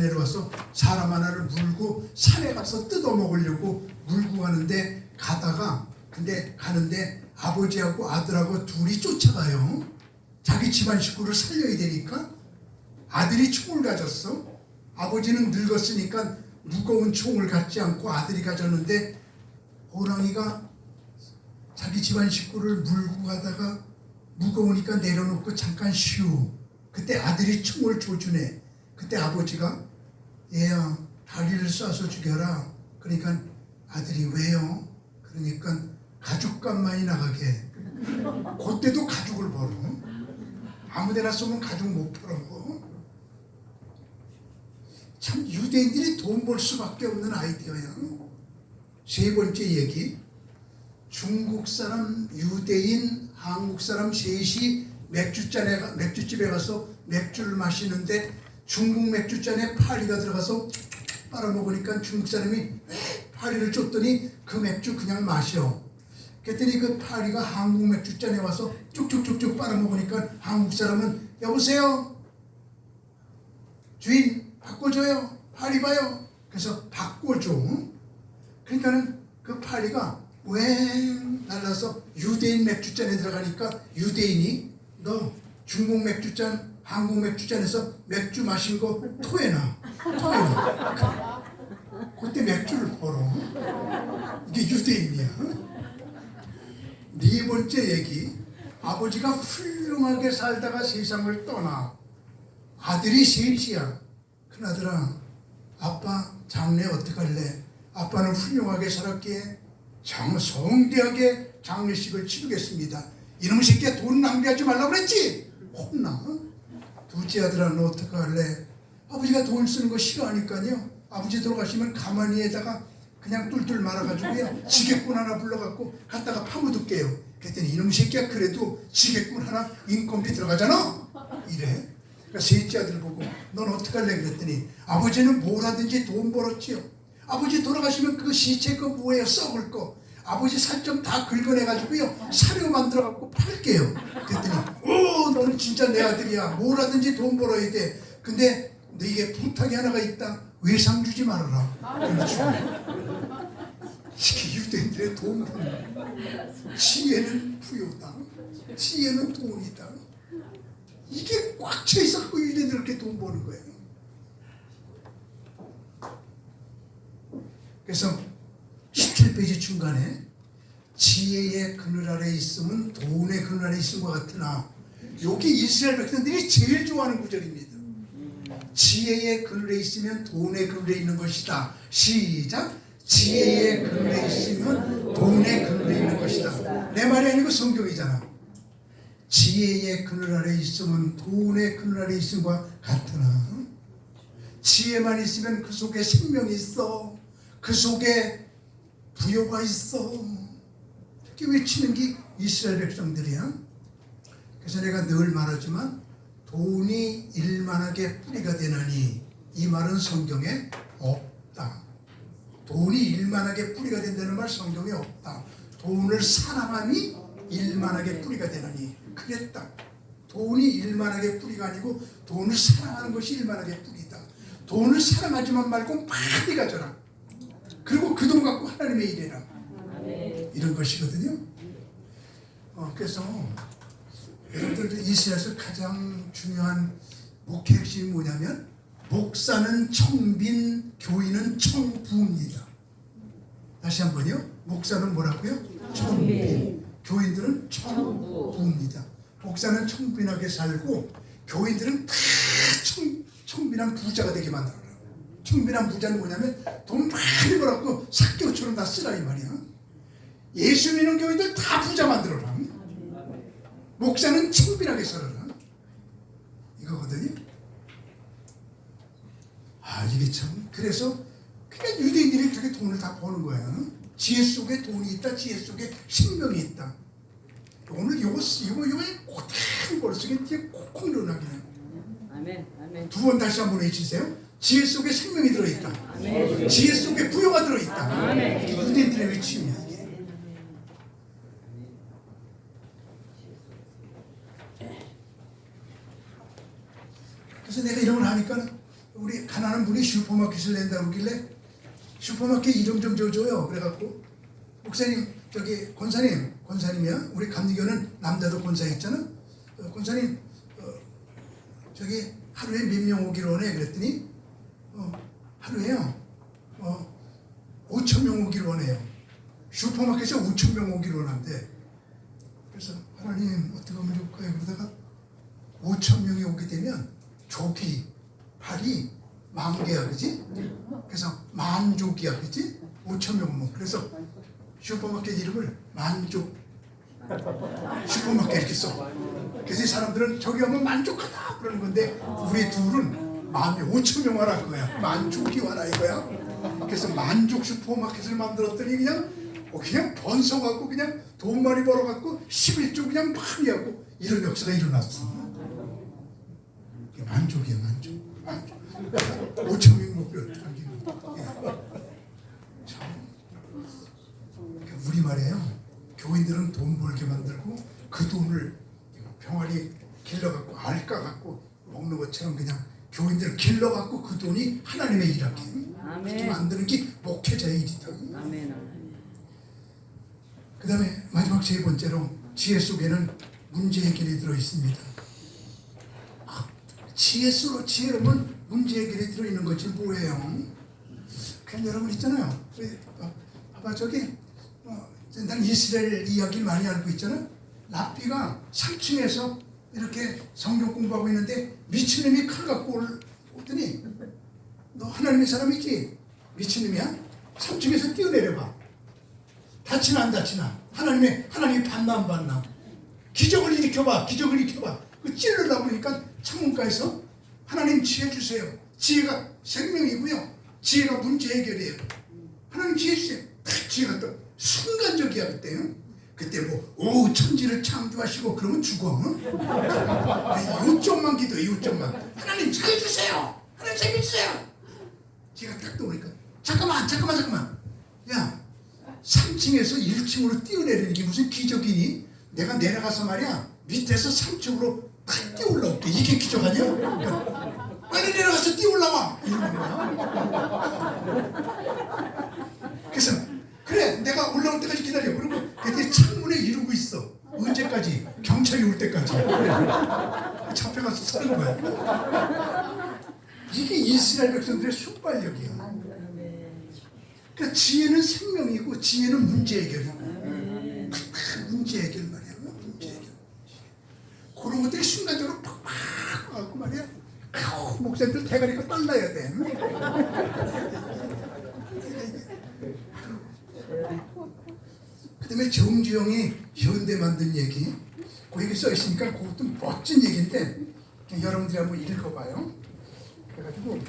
내려와서 사람 하나를 물고 산에 가서 뜯어먹으려고 물고 가는데 가는데 아버지하고 아들하고 둘이 쫓아가요. 자기 집안 식구를 살려야 되니까. 아들이 총을 가졌어. 아버지는 늙었으니까 무거운 총을 갖지 않고 아들이 가졌는데 호랑이가 자기 집안 식구를 물고 가다가 무거우니까 내려놓고 잠깐 쉬우. 그때 아들이 총을 조준해. 그때 아버지가 얘야 다리를 쏴서 죽여라. 그러니까 아들이 왜요? 그러니까 가죽값만이 나가게. 그때도 가죽을 벌어. 아무데나 쏘면 가죽 못 벌어. 참 유대인들이 돈 벌 수밖에 없는 아이디어야. 세 번째 얘기, 중국 사람, 유대인, 한국 사람 셋이 맥주집에 가서 맥주를 마시는데 중국 맥주잔에 파리가 들어가서 빨아먹으니까 중국 사람이 파리를 줬더니 그 맥주 그냥 마셔. 그랬더니 그 파리가 한국 맥주잔에 와서 쭉쭉쭉쭉 빨아먹으니까 한국 사람은 여보세요? 주인 바꿔줘요. 파리 봐요. 그래서 바꿔줘. 그러니까는 그 파리가 웽 날라서 유대인 맥주잔에 들어가니까 유대인이 너 중국 맥주잔, 한국 맥주잔에서 맥주 마신 거 토해놔. 그때 맥주를 벌어. 이게 유대인이야. 네 번째 얘기, 아버지가 훌륭하게 살다가 세상을 떠나. 아들이 셋이야. 큰아들아, 아빠 장래 어떡할래? 아빠는 훌륭하게 살았기에 성대하게 장례식을 치르겠습니다. 이놈의 새끼야 돈 낭비하지 말라고 그랬지? 혼나. 둘째 아들아 너 어떡할래? 아버지가 돈 쓰는 거 싫어하니까요. 아버지 돌아가시면 가마니에다가 그냥 뚫뚫 말아가지고요. 지게꾼 하나 불러갖고 갖다가 파묻을게요. 그랬더니 이놈의 새끼야 그래도 지게꾼 하나 인건비 들어가잖아? 이래. 그러니까 셋째 아들 보고 넌 어떡할래? 그랬더니 아버지는 뭐라든지 돈 벌었지요. 아버지 돌아가시면 그 시체 그 뭐예요? 썩을 거. 아버지 살점 다 긁어내가지고요. 사료 만들어갖고 팔게요. 그랬더니 오 너는 진짜 내 아들이야. 뭐라든지 돈 벌어야 돼. 근데 너에게 부탁이 하나가 있다. 외상 주지 말아라. 이게 유대인들의 돈 버는 지혜는 부요다. 지혜는 돈이다. 이게 꽉 차 있었고 유대인들 그렇게 돈 버는 거예요. 그래서 17페이지 중간에 지혜의 그늘 아래 있으면 돈의 그늘 아래 있은 것 같으나, 여기 이스라엘 백성들이 제일 좋아하는 구절입니다. 지혜의 그늘에 있으면 돈의 그늘에 있는 것이다. 시작. 지혜의 그늘에 있으면 돈의 그늘에 있는 것이다. 내 말이 아니고 성경이잖아. 지혜의 그늘 아래 있으면 돈의 그늘 아래 있은 것 같으나, 지혜만 있으면 그 속에 생명이 있어. 그 속에 부요가 있어. 이렇게 외치는 게 이스라엘 백성들이야. 그래서 내가 늘 말하지만 돈이 일만하게 뿌리가 되나니, 이 말은 성경에 없다. 돈이 일만하게 뿌리가 된다는 말 성경에 없다. 돈을 사랑함이 일만하게 뿌리가 되나니 그랬다. 돈이 일만하게 뿌리가 아니고 돈을 사랑하는 것이 일만하게 뿌리다. 돈을 사랑하지만 말고 많이 가져라. 그리고 그 돈 갖고 하나님의 일해라. 이런 것이거든요. 그래서 여러분들 이스라엘에서 가장 중요한 목회 핵심이 뭐냐면, 목사는 청빈, 교인은 청부입니다. 다시 한번요. 목사는 뭐라고요? 청빈. 교인들은 청부입니다. 목사는 청빈하게 살고 교인들은 다 청빈한 부자가 되게 만들어라. 청빈한 부자는 뭐냐면 돈 많이 벌었고 삭개오처럼 다 쓰라 이 말이야. 예수 믿는 교인들 다 부자 만들어라. 목사는 청빈하게 살아라. 이거거든요. 이게 참, 그래서 그러니까 유대인들이 그렇게 돈을 다 버는 거야. 지혜 속에 돈이 있다. 지혜 속에 생명이 있다. 오늘 요거 고된 걸 속에 뒤에 콕콕 넣어놔기는. 아멘. 아멘. 두 번 다시 한번 외치세요. 지혜 속에 생명이 들어있다. 아멘. 지혜 속에 부여가 들어있다. 아멘. 이게 유대인들의 외침이야 이게. 그래서 내가 이런 걸 하니까 우리 가난한 분이 슈퍼마켓을 낸다고 그러길래 슈퍼마켓 이름 좀 줘줘요. 그래갖고 목사님 저기 권사님이야. 우리 감리교는 남자도 권사 있잖아. 권사님 저기 하루에 몇 명 오기로 하네. 그랬더니 하루에요 5,000명 오기로 하네요. 슈퍼마켓에 5,000명 오기로 하는데 그래서 하나님 어떻게 하면 좋을까요? 그러다가 5,000명이 오게 되면 조기 팔이 10,000개야, 그지? 그래서 만족이야, 그지? 5,000명 뭐. 그래서 슈퍼마켓 이름을 만족 슈퍼마켓 이렇게 써. 그래서 이 사람들은 저기 하면 만족하다 그러는 건데 우리 둘은 마음이 5,000명 와라 그거야. 만족이 와라 이거야. 그래서 만족 슈퍼마켓을 만들었더니 그냥 번성하고 그냥 돈 많이 벌어갖고 11조 그냥 많이 하고 이런 역사가 일어났어. 만족이야 만족. 5,000명 목표 당기는. 우리 말이에요. 교인들은 돈 벌게 만들고 그 돈을 병아리 길러갖고 알까 갖고 먹는 것처럼 그냥 교인들을 길러갖고 그 돈이 하나님의 일하게 그렇게 만드는 게 목회자의 일이다. 아멘. 그 다음에 마지막 세 번째로 지혜 속에는 문제 해결이 들어있습니다. 지혜로면 문제 해결이 들어있는 것이 뭐예요? 그냥 여러분 있잖아요. 봐봐 저기 난 이스라엘 이야기를 많이 알고 있잖아. 랍비가 3층에서 이렇게 성경 공부하고 있는데 미친놈이 칼 갖고 오더니 너 하나님의 사람이지? 미친놈이야? 3층에서 뛰어내려봐. 다치나 안 다치나? 하나님이 봤나 안 봤나? 기적을 일으켜봐. 그 찔러다 보니까 창문가에서 하나님 지혜 주세요. 지혜가 생명이고요. 지혜가 문제 해결이에요. 하나님 지혜 주세요. 지혜가 또 순간적이야 그때요. 그때 오 천지를 창조하시고 그러면 죽어. 요점만 기도해. 요점만. 하나님 살려주세요. 하나님 살려주세요. 지혜가 딱 떠오니까 잠깐만. 야 3층에서 1층으로 뛰어내리는 게 무슨 기적이니? 내가 내려가서 말이야 밑에서 3층으로 탁 뛰어올라올게. 이게 기적 아니야? 빨리 내려가서 뛰어올라와 이러는 거야. 그래서 그래 내가 올라올 때까지 기다려. 그리고 그때 창문에 이러고 있어. 언제까지? 경찰이 올 때까지. 잡혀가서 서는 거야. 이게 이스라엘 백성들의 순발력이야. 그러니까 지혜는 생명이고 지혜는 문제 해결이야. 문제 해결 말이야. 문제 해결. 그런 것들이 순간적으로 팍팍 와갖고 말이야. 목사님들 대가리가 떨려야 돼. 그 다음에 정주영이 현대 만든 얘기. 거기 써있으니까 그것도 멋진 얘기인데 여러분들이 한번 읽어봐요. 그래가지고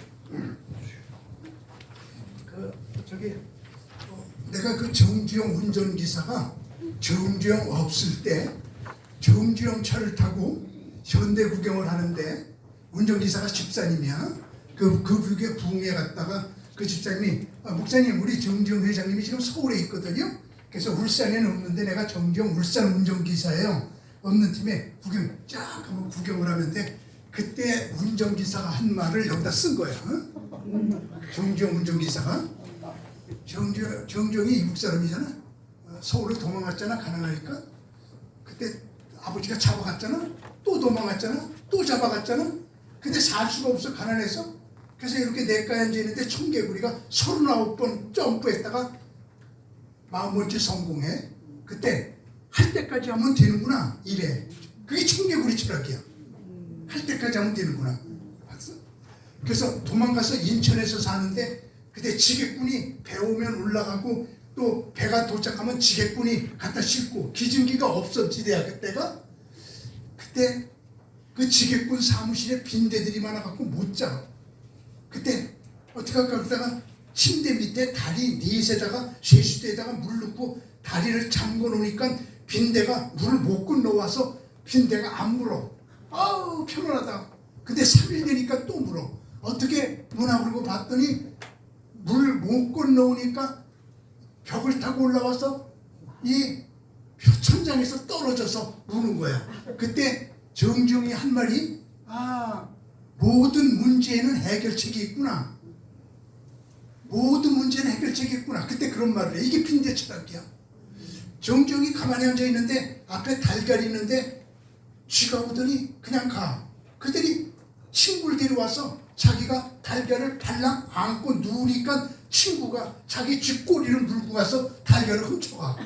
내가 그 정주영 운전기사가 정주영 없을 때 정주영 차를 타고 현대 구경을 하는데 운전기사가 집사님이야. 그 구경에 부흥회 갔다가 그 집사님이 목사님 우리 정주영 회장님이 지금 서울에 있거든요. 그래서 울산에는 없는데 내가 정주영 울산 운전기사예요. 없는 팀에 구경 쫙 한번 구경을 하는데 그때 운전기사가 한 말을 여기다 쓴 거야. 정주영 운전기사가 정주영이 이북 사람이잖아. 서울을 도망갔잖아. 가난하니까. 그때 아버지가 잡아갔잖아. 또 도망갔잖아. 또 잡아갔잖아. 근데 살 수가 없어. 가난해서. 그래서 이렇게 내과에 앉아있는데 청개구리가 39번 점프했다가 40번째 성공해. 그때 할 때까지 하면 되는구나 이래. 그게 청개구리 철학이야. 할 때까지 하면 되는구나. 봤어? 그래서 도망가서 인천에서 사는데 그때 지게꾼이 배 오면 올라가고 또 배가 도착하면 지게꾼이 갖다 싣고 기증기가 없었지대야 그때가. 그때 그 지게꾼 사무실에 빈대들이 많아갖고 못 자. 그때 어떻게 할까 그러다가 침대 밑에 다리 넷에다가 쇠수대에다가 물 넣고 다리를 잠궈 놓으니까 빈대가 물을 못 건너와서 빈대가 안 물어. 아우 편안하다. 근데 3일 되니까 또 물어. 어떻게 문화 걸고 봤더니 물 못 건너오니까 벽을 타고 올라와서 이 표천장에서 떨어져서 무는 거야. 그때 정중히 한 말이 모든 문제에는 해결책이 있구나. 모든 문제는 해결책이 있구나. 그때 그런 말을 해. 이게 빈대 철학이야. 정중히 가만히 앉아 있는데 앞에 달걀이 있는데 쥐가 오더니 그냥 가. 그들이 친구를 데려와서 자기가 달걀을 발랑 안고 누우니까 친구가 자기 쥐꼬리를 물고 가서 달걀을 훔쳐가.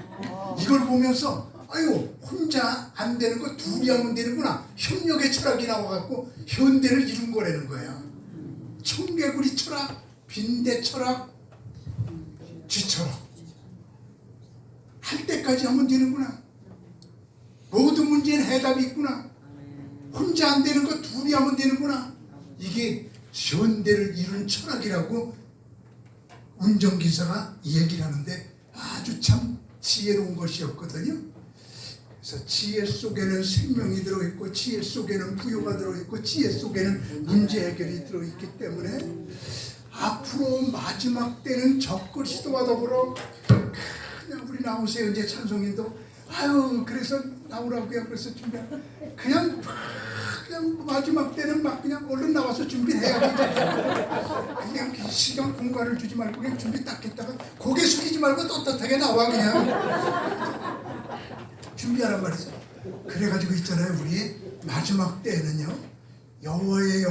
이걸 보면서 아유 혼자 안 되는 거 둘이 하면 되는구나. 협력의 철학이 나와갖고 현대를 이룬 거라는 거야. 청개구리 철학, 빈대 철학, 쥐 철학. 할 때까지 하면 되는구나. 모든 문제는 해답이 있구나. 혼자 안 되는 거 둘이 하면 되는구나. 이게 현대를 이룬 철학이라고 운전기사가 얘기를 하는데 아주 참 지혜로운 것이었거든요. 그래서 지혜 속에는 생명이 들어있고 지혜 속에는 부여가 들어있고 지혜 속에는 문제 해결이 들어있기 때문에 앞으로 마지막 때는 적그리스도와 더불어 그냥 우리 나오세요. 이제 찬송인도 아유 그래서 나오라고요. 그래서 준비 그냥 마지막 때는 막 그냥 얼른 나와서 준비해야지. 그냥 시간 공간을 주지 말고 그냥 준비 딱 했다가 고개 숙이지 말고 떳떳하게 나와 그냥 준비하란 말이죠. 그래가지고 있잖아요. 우리 마지막 때는요 여호와의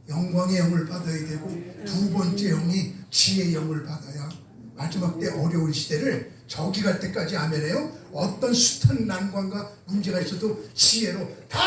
영광의 영을 받아야 되고 두 번째 영이 지혜의 영을 받아야 마지막 때 어려운 시대를 저기 갈 때까지 아멘해요. 어떤 숱한 난관과 문제가 있어도 지혜로 다